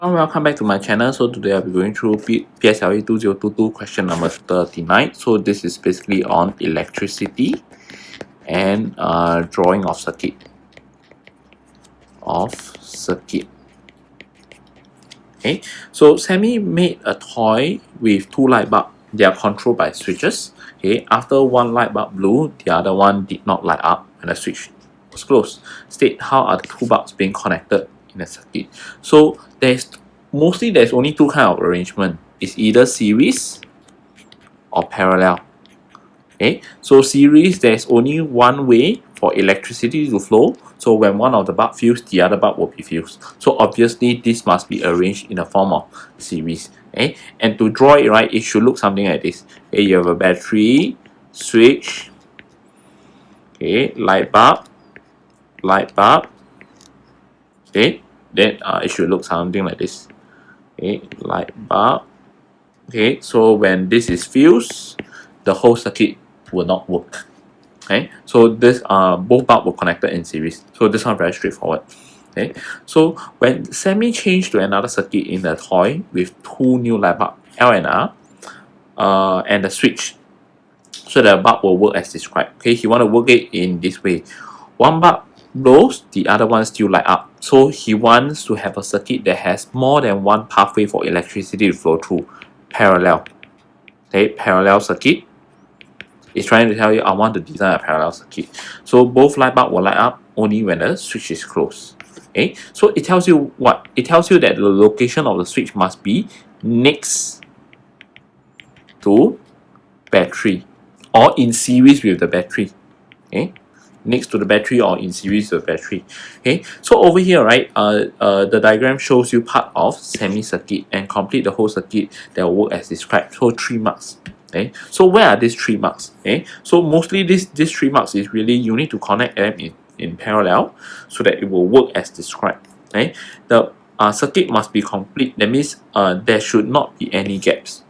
Welcome back to my channel. So today I'll be going through PSLE 2022 question number 39. So this is basically on electricity and drawing of circuit. Okay, so Sammy made a toy with two light bulbs. They are controlled by switches. Okay, after one light bulb blew, the other one did not light up and the switch was closed. State how are the two bulbs being connected in a circuit. So there's only two kind of arrangement. It's either series or parallel. Okay, so series, there's only one way for electricity to flow. So when one of the bulb fused, the other bulb will be fused. So obviously this must be arranged in the form of series. Okay, and to draw it right, it should look something like this. Okay, you have a battery, switch, okay, light bulb. Okay, then it should look something like this. Okay, light bulb. Okay, so when this is fused, the whole circuit will not work. Okay, so this both bulbs were connected in series. So this one very straightforward. Okay, so when Sammy changed to another circuit in the toy with two new light bulbs, L and R, and the switch, so the bulb will work as described. Okay, he want to work it in this way. One bulb blows, the other one still light up. So he wants to have a circuit that has more than one pathway for electricity to flow through. Parallel. Okay, parallel circuit. It's trying to tell you I want to design a parallel circuit. So both light bulbs will light up only when the switch is closed. Okay, so it tells you what? It tells you that the location of the switch must be next to battery or in series with the battery. Okay, next to the battery or in series with the battery. Okay, so over here, right, the diagram shows you part of semi-circuit and complete the whole circuit that will work as described. So 3 marks. Okay, so where are these 3 marks? Okay, so mostly these 3 marks is really you need to connect them in parallel so that it will work as described. Okay, the circuit must be complete. That means there should not be any gaps.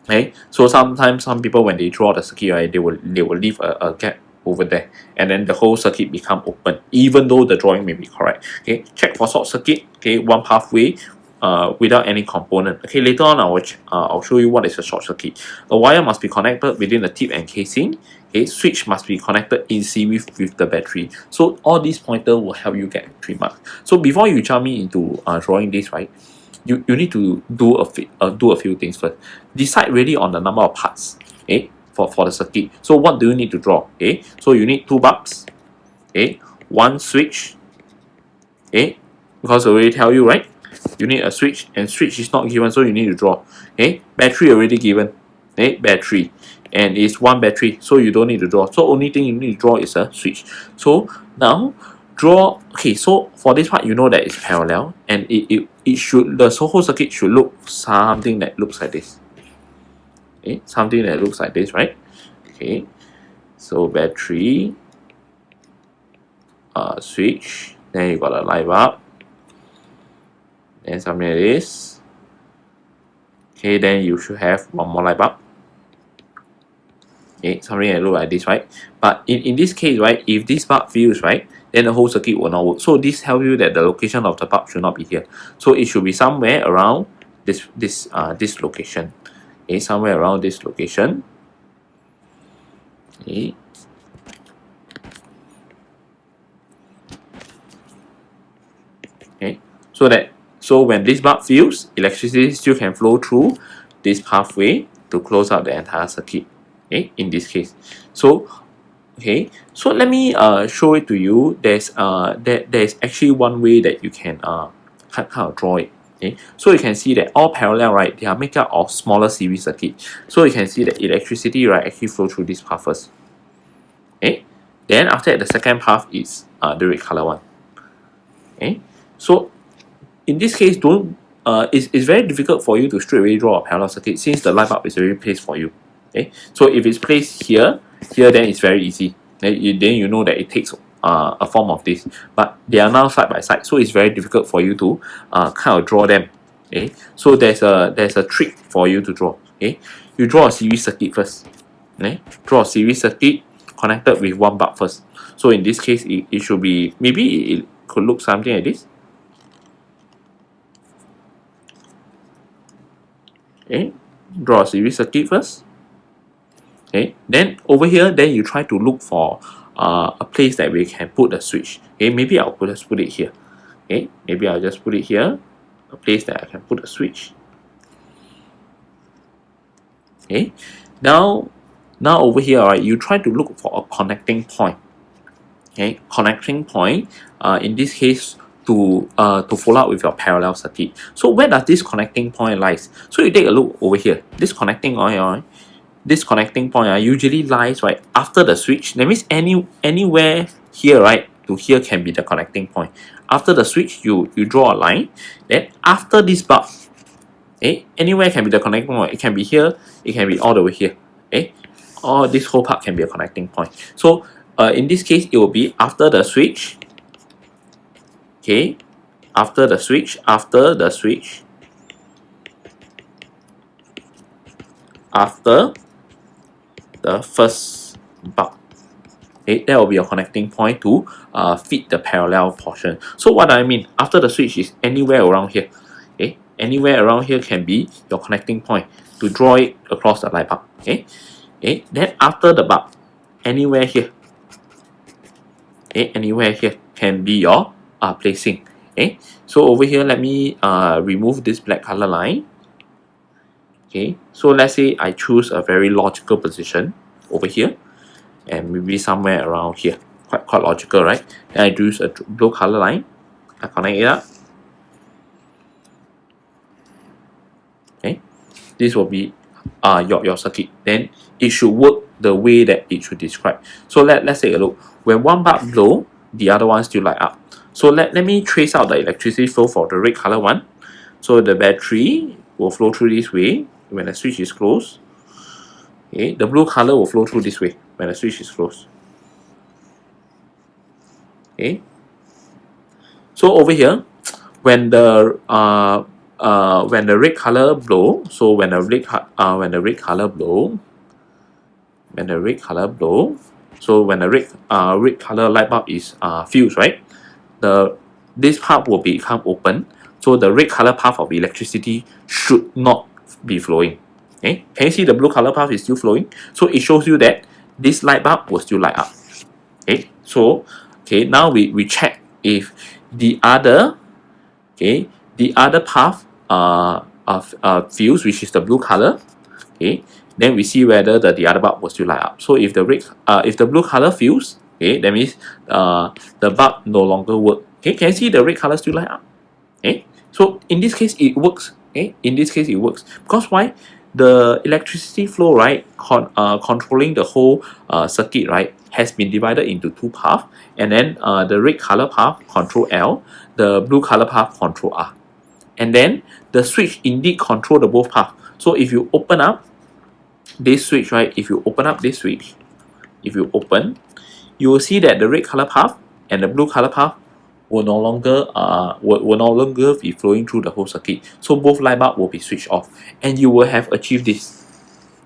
Okay, so sometimes some people when they draw the circuit, right, they will leave a gap over there, and then the whole circuit become open, even though the drawing may be correct. Okay, check for short circuit. Okay, one pathway without any component. Okay, later on I'll show you what is a short circuit. A wire must be connected within the tip and casing. Okay, switch must be connected in series with the battery. So all these pointers will help you get 3 marks. So before you jump me into drawing this, right, you need to do a few things first. Decide really on the number of parts. Okay, for the circuit. So what do you need to draw? Okay, so you need 2 bulbs. Okay, 1 switch. Okay, because I already tell you, right, you need a switch, and switch is not given, so you need to draw. Okay, battery already given. Okay, battery, and it's 1 battery, so you don't need to draw. So only thing you need to draw is a switch. So now draw. Okay, so for this part, you know that it's parallel, and it should, the whole circuit should look something that looks like this. Okay, something that looks like this, right? Okay, so battery, switch, then you got a light bulb, then something like this. Okay, then you should have 1 more light bulb. Okay, something that look like this, right? But in this case, right, if this bulb fused, right, then the whole circuit will not work. So this tells you that the location of the bulb should not be here. So it should be somewhere around this location. Okay, somewhere around this location. Okay. Okay, so when this bulb fused, electricity still can flow through this pathway to close out the entire circuit. Okay, in this case. So okay, so let me show it to you. There's actually one way that you can kind of draw it. Okay, so you can see that all parallel, right, they are made up of smaller series circuit. So you can see that electricity, right, actually flow through this path first. Okay, then after that, the second path is the red color one. Okay, so in this case, it's very difficult for you to straight away draw a parallel circuit since the light bulb is already placed for you. Okay, so if it's placed here, then it's very easy. Then you know that it takes a form of this, but they are now side by side, so it's very difficult for you to kind of draw them. Okay, so there's a trick for you to draw. Okay, you draw a series circuit first. Okay, draw a series circuit connected with 1 bulb first. So in this case, it should be, maybe it could look something like this. Okay, draw a series circuit first. Okay, then over here, then you try to look for a place that we can put the switch. Okay, maybe just put it here. Okay, maybe I'll just put it here, a place that I can put a switch. Okay, now over here, right, you try to look for a connecting point. Okay, connecting point. In this case, to follow up with your parallel circuit. So where does this connecting point lies? So you take a look over here. This connecting point, usually lies right after the switch. That means anywhere here, right, to here can be the connecting point. After the switch, you draw a line. Then after this bulb, anywhere can be the connecting point. It can be here, it can be all the way here. Or this whole part can be a connecting point. So in this case, it will be after the switch. Okay, after the switch, after the first bulb. Okay, that will be a connecting point to feed the parallel portion. So what I mean, after the switch is anywhere around here. Okay, anywhere around here can be your connecting point to draw it across the light bulb. Okay, then after the bulb, anywhere here. Okay, anywhere here can be your placing. Okay, so over here, let me remove this black color line. Okay, so let's say I choose a very logical position over here, and maybe somewhere around here, quite logical, right? Then I use a blue color line, I connect it up. Okay, this will be your circuit. Then it should work the way that it should describe. So let's take a look. When one bulb blow, the other one still light up. So let me trace out the electricity flow for the red color one. So the battery will flow through this way when the switch is closed. Okay, the blue color will flow through this way when the switch is closed. Okay, so over here, when the red color blow, so when the red color blow, so when the red color light bulb is fused, right, this part will become open. So the red color path of electricity should not be flowing. Okay, can you see the blue color path is still flowing? So it shows you that this light bulb will still light up. Okay, so now we check if the other path of fuse, which is the blue color. Okay, then we see whether the other bulb will still light up. So if the blue color fuse, okay, that means the bulb no longer work. Okay, can you see the red color still light up? Okay, so in this case it works. Okay, in this case it works because why? The electricity flow, right, controlling the whole circuit, right, has been divided into two paths, and then the red color path control L, the blue color path control R, and then the switch indeed control the both paths. So if you open up this switch, right, if you open, you will see that the red color path and the blue color path will no longer be flowing through the whole circuit. So both light bulb will be switched off, and you will have achieved this.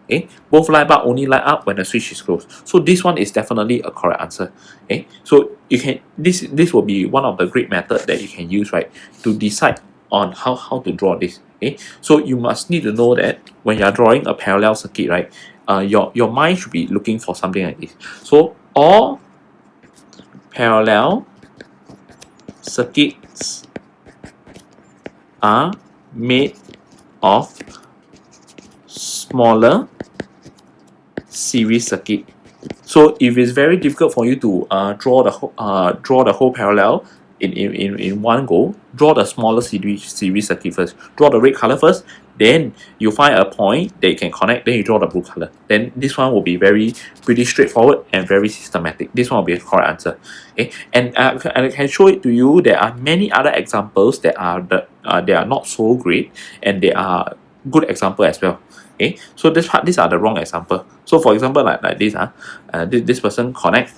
Okay, both light bulb only light up when the switch is closed. So this one is definitely a correct answer. Okay, so you can this will be one of the great methods that you can use, right, to decide on how to draw this. Okay, so you must need to know that when you are drawing a parallel circuit, right, your mind should be looking for something like this. So all parallel circuits are made of smaller series circuit. So if it's very difficult for you to draw the whole parallel in one go, draw the smaller series circuit first. Draw the red color first, then you find a point that you can connect, then you draw the blue color. Then this one will be pretty straightforward and very systematic. This one will be a correct answer. Okay, and I can show it to you. There are many other examples that are not so great, and they are good example as well. Okay, so these are the wrong example. So for example, like this, this person connect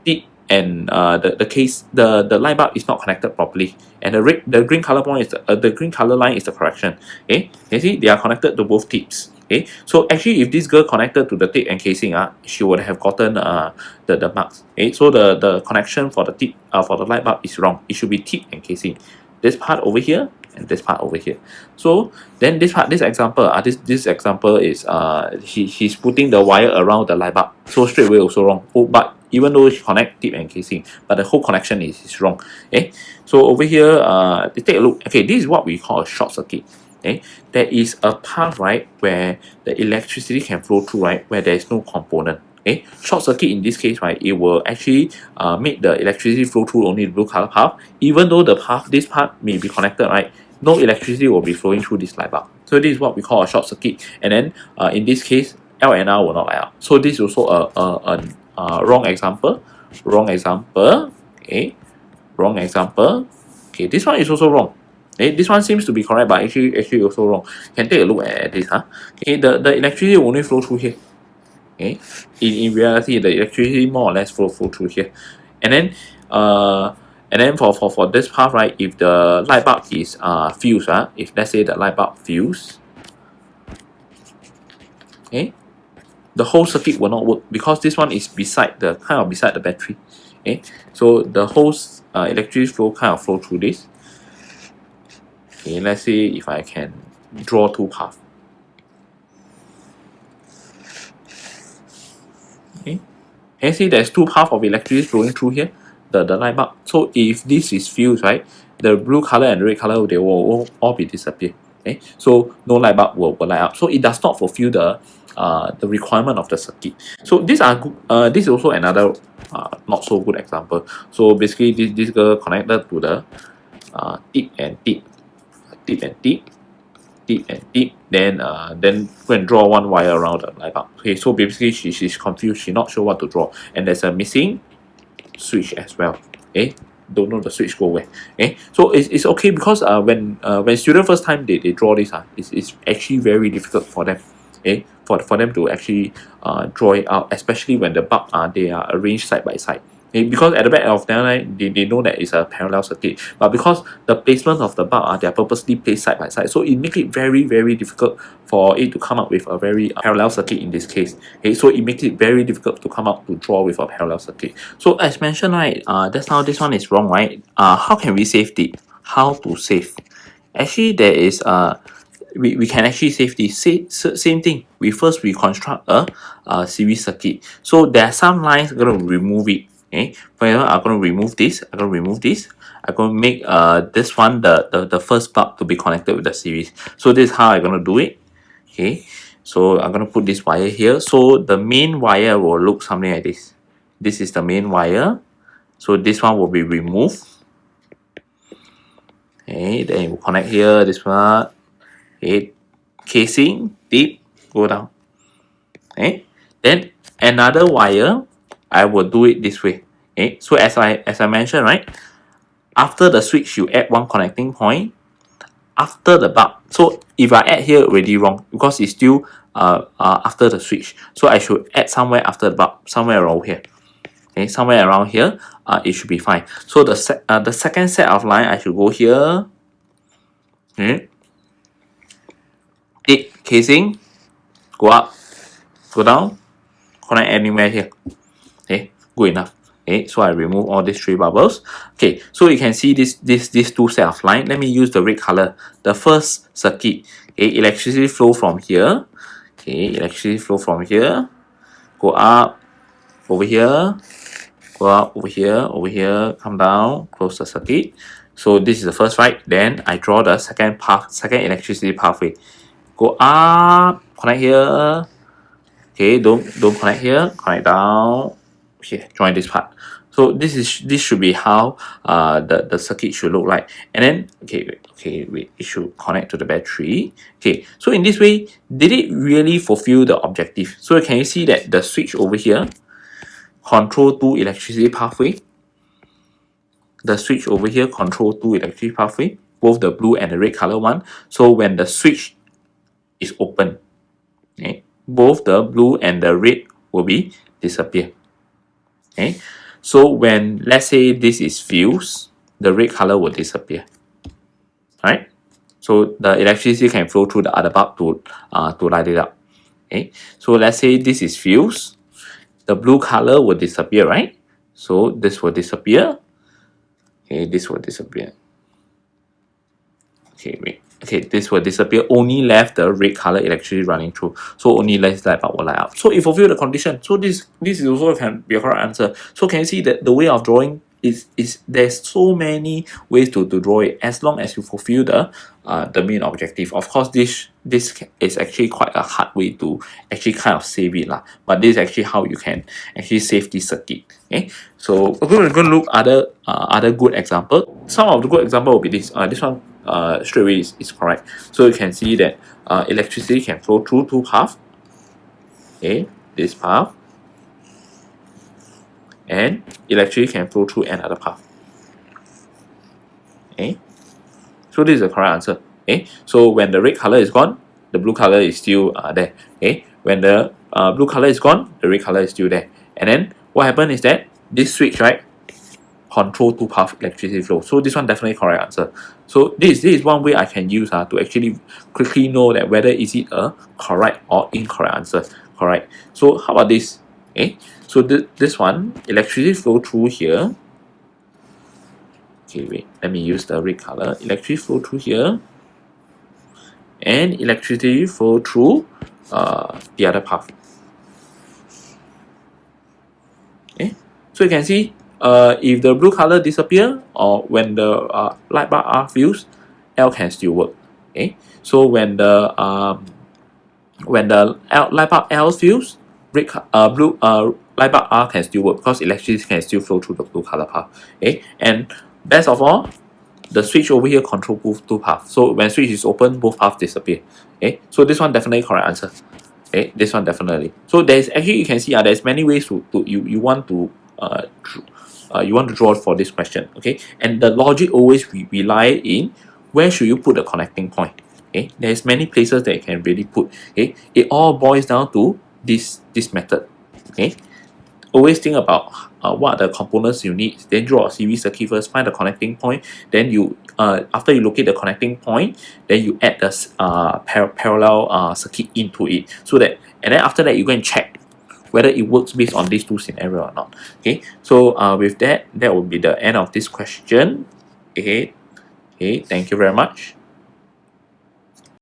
tip, and the light bulb is not connected properly, and the green color point is the green color line is the correction. Okay, you see they are connected to both tips. Okay, so actually if this girl connected to the tip and casing, she would have gotten the marks. Okay, so the connection for the tip for the light bulb is wrong. It should be tip and casing. This part over here and this part over here. So then this example, this example is he's putting the wire around the light bulb, so straight away also wrong. Oh, but even though she connect tip and casing, but the whole connection is wrong. Okay, so over here, take a look. Okay, this is what we call a short circuit. Okay, there is a path, right, where the electricity can flow through, right, where there is no component. Okay, short circuit in this case, right, it will actually make the electricity flow through only the blue color path. Even though the path, this part may be connected, right, no electricity will be flowing through this light bulb. So this is what we call a short circuit. And then in this case, L and R will not light up. So this is also a wrong example. Wrong example. Okay, wrong example. Okay, this one is also wrong. Okay, this one seems to be correct, but actually also wrong. Can take a look at this. Okay, the electricity will only flow through here. Okay, in reality, the electricity more or less flow through here, and then for this path, right, if the light bulb is fused, if let's say the light bulb fused, okay, the whole circuit will not work because this one is beside the battery. Okay, so the whole electricity flow flow through this. Okay, let's see if I can draw two paths. Okay, can you see there's two paths of electricity flowing through here, the light bulb. So if this is fused, right, the blue color and the red color, they will all be disappear. Okay, so no light bulb will light up. So it does not fulfill the requirement of the circuit. So these are good. This is also another not so good example. So basically, this girl connected to the tip and tip, tip and tip, tip and tip. Then go and draw one wire around the light bulb. Okay, so basically she's confused. She's not sure what to draw, and there's a missing switch as well. Okay, don't know the switch go where. Okay, so it's okay because when student first time they draw this, it's actually very difficult for them. Okay, for them to actually draw it out, especially when the bulb they are arranged side by side. Okay, because at the back of them, right, they know that it's a parallel circuit, but because the placement of the bulb they are purposely placed side by side, so it makes it very, very difficult for it to come up with a very parallel circuit in this case. Okay, so it makes it very difficult to come up to draw with a parallel circuit. So as mentioned, right, that's how this one is wrong, right? How can we save it? How to save? Actually, there is we can actually save this same thing. We construct a series circuit. So there are some lines I'm going to remove it. Okay, for example, I'm going to remove this. I'm going to remove this. I'm going to make this one the first bulb to be connected with the series. So this is how I'm going to do it. Okay, so I'm going to put this wire here. So the main wire will look something like this. This is the main wire. So this one will be removed. Okay, then you will connect here. This one. Okay, casing, tip, go down. Okay, then another wire, I will do it this way. Okay, so as I mentioned, right, after the switch you add one connecting point. After the bulb, so if I add here already wrong because it's still after the switch, so I should add somewhere after the bulb, somewhere around here. Okay, somewhere around here, it should be fine. So the second set of line, I should go here. Okay, tip, casing, go up, go down, connect anywhere here. Okay, good enough. Okay, so I remove all these three bubbles. Okay, so you can see these two set of line. Let me use the red color. The first circuit. Okay, electricity flow from here. Okay, electricity flow from here. Go up, over here. Go up, over here, come down, close the circuit. So this is the first, right? Then I draw the second electricity pathway. Go up, connect here. Okay, don't connect here, connect down. Okay, join this part. So this should be how the circuit should look like. And then wait, it should connect to the battery. Okay, so in this way, did it really fulfill the objective? So can you see that the switch over here control two electricity pathway? The switch over here control two electricity pathway, both the blue and the red color one. So when the switch is open, okay, both the blue and the red will be disappear. Okay, so when let's say this is fused, the red color will disappear. Right, so the electricity can flow through the other bulb to light it up. Okay, so let's say this is fused, the blue color will disappear, right? So this will disappear. Okay, this will disappear. Okay, wait. Okay, this will disappear. Only left the red color electricity running through. So only less light bulb will light up. So it fulfill the condition. So this is also can be a correct answer. So can you see that the way of drawing is there's so many ways to draw it as long as you fulfill the main objective. Of course, this is actually quite a hard way to actually kind of save it lah. But this is actually how you can actually save this circuit. Okay, so we're going to look other good example. Some of the good example will be this. This one straight away is correct. So you can see that electricity can flow through two paths. Okay, this path, and electricity can flow through another path. Okay, so this is the correct answer. Okay, so when the red color is gone, the blue color is still there. Okay, when the blue color is gone, the red color is still there. And then what happened is that this switch, right, control two path electricity flow. So this one definitely correct answer. So this is one way I can use to actually quickly know that whether is it a correct or incorrect answer. Correct. So how about this? Okay. So this one, electricity flow through here. Okay, wait. Let me use the red color. Electricity flow through here, and electricity flow through the other path. Okay. So you can see if the blue color disappear or when the light bulb R fuse, L can still work. Okay, so when the light bulb L fuse, blue light bulb R can still work because electricity can still flow through the blue color path. Okay, and best of all, the switch over here control both two paths. So when switch is open, both paths disappear. Okay, so this one definitely correct answer. Okay, this one definitely. So there's actually you can see there's many ways to you want to draw for this question. Okay, and the logic always rely in where should you put the connecting point. Okay, there's many places that you can really put. Okay, it all boils down to this method. Okay, always think about what are the components you need, then draw a series circuit first, find the connecting point, then you after you locate the connecting point, then you add the parallel circuit into it, so that, and then after that you go and check whether it works based on these two scenarios or not. Okay, so with that will be the end of this question. Okay, thank you very much.